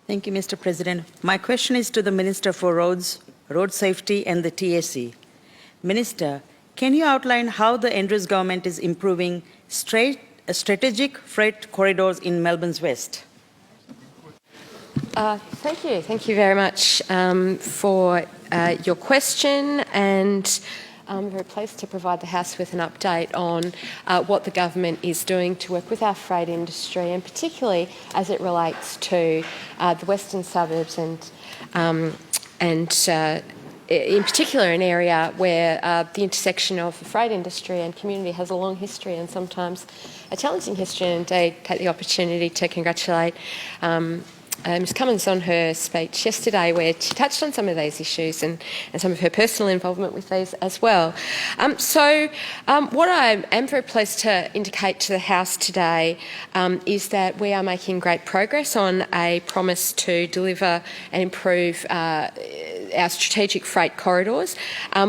Thank you, Mr. President. My question is to the Minister for Roads, Road Safety and the TSE. Minister, can you outline how the Andrews government is improving strategic freight corridors in Melbourne's west? Thank you. Thank you very much for your question, and I'm very pleased to provide the House with an update on what the government is doing to work with our freight industry, and particularly as it relates to the western suburbs and in particular an area where the intersection of the freight industry and community has a long history and sometimes a challenging history. And indeed, take the opportunity to congratulate Ms Cummins on her speech yesterday, where she touched on some of these issues and some of her personal involvement with these as well. What I am very pleased to indicate to the House today is that we are making great progress on a promise to deliver and improve our strategic freight corridors.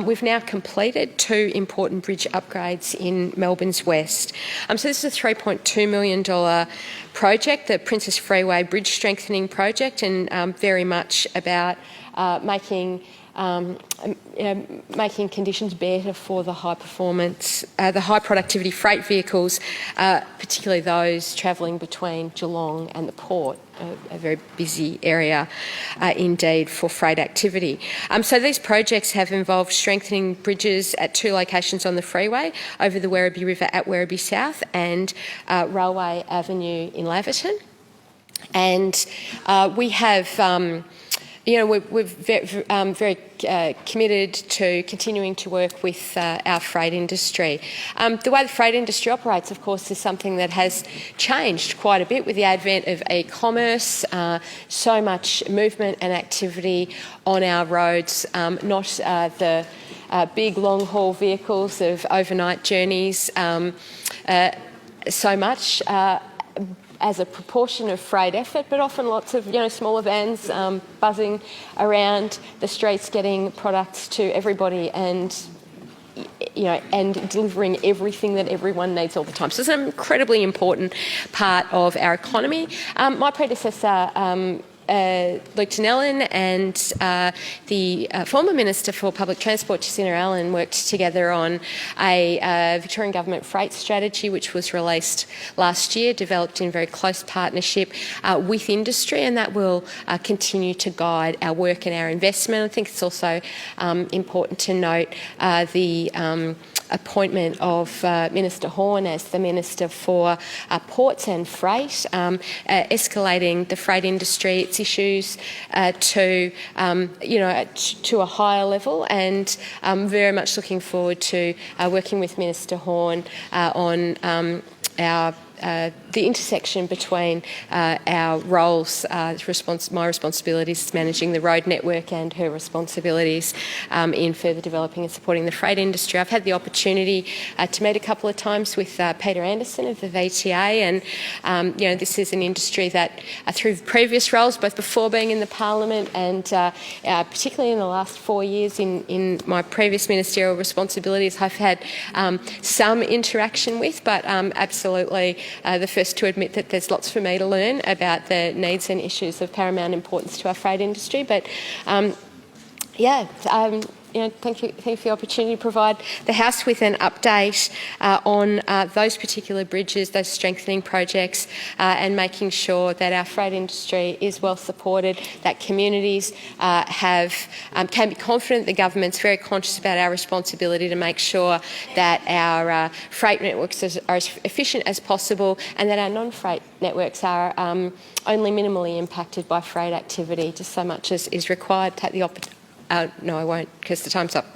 We've now completed 2 important bridge upgrades in Melbourne's west. So this is a $3.2 million project, the Princess Freeway Bridge Strengthening Project, and very much about making conditions better for the high performance, the high productivity freight vehicles, particularly those travelling between Geelong and the port, a very busy area indeed for freight activity. So these projects have involved strengthening bridges at 2 locations on the freeway, over the Werribee River at Werribee South and Railway Avenue in Laverton. And we have we're very committed to continuing to work with our freight industry. The way the freight industry operates, of course, is something that has changed quite a bit with the advent of e-commerce, so much movement and activity on our roads, not the big long-haul vehicles of overnight journeys so much, as a proportion of freight effort, but often lots of smaller vans buzzing around the streets, getting products to everybody, and and delivering everything that everyone needs all the time. So it's an incredibly important part of our economy. My predecessor, Luke Tinellin, and the former Minister for Public Transport, Jacinta Allen, worked together on a Victorian Government freight strategy, which was released last year, developed in very close partnership with industry, and that will continue to guide our work and our investment. I think it's also important to note the appointment of Minister Horne as the Minister for Ports and Freight, escalating the freight industry, its issues to a higher level, and I'm very much looking forward to working with Minister Horne on the intersection between our roles, my responsibilities as managing the road network and her responsibilities in further developing and supporting the freight industry. I've had the opportunity to meet a couple of times with Peter Anderson of the VTA, and this is an industry that through previous roles, both before being in the Parliament and particularly in the last 4 years in my previous ministerial responsibilities, I've had some interaction with, but absolutely the first to admit that there's lots for me to learn about the needs and issues of paramount importance to our freight industry. But thank you for the opportunity to provide the House with an update on those particular bridges, those strengthening projects, and making sure that our freight industry is well supported, that communities can be confident the government's very conscious about our responsibility to make sure that our freight networks are as efficient as possible, and that our non-freight networks are only minimally impacted by freight activity, just so much as is required. Take the opportunity. No, I won't, because the time's up.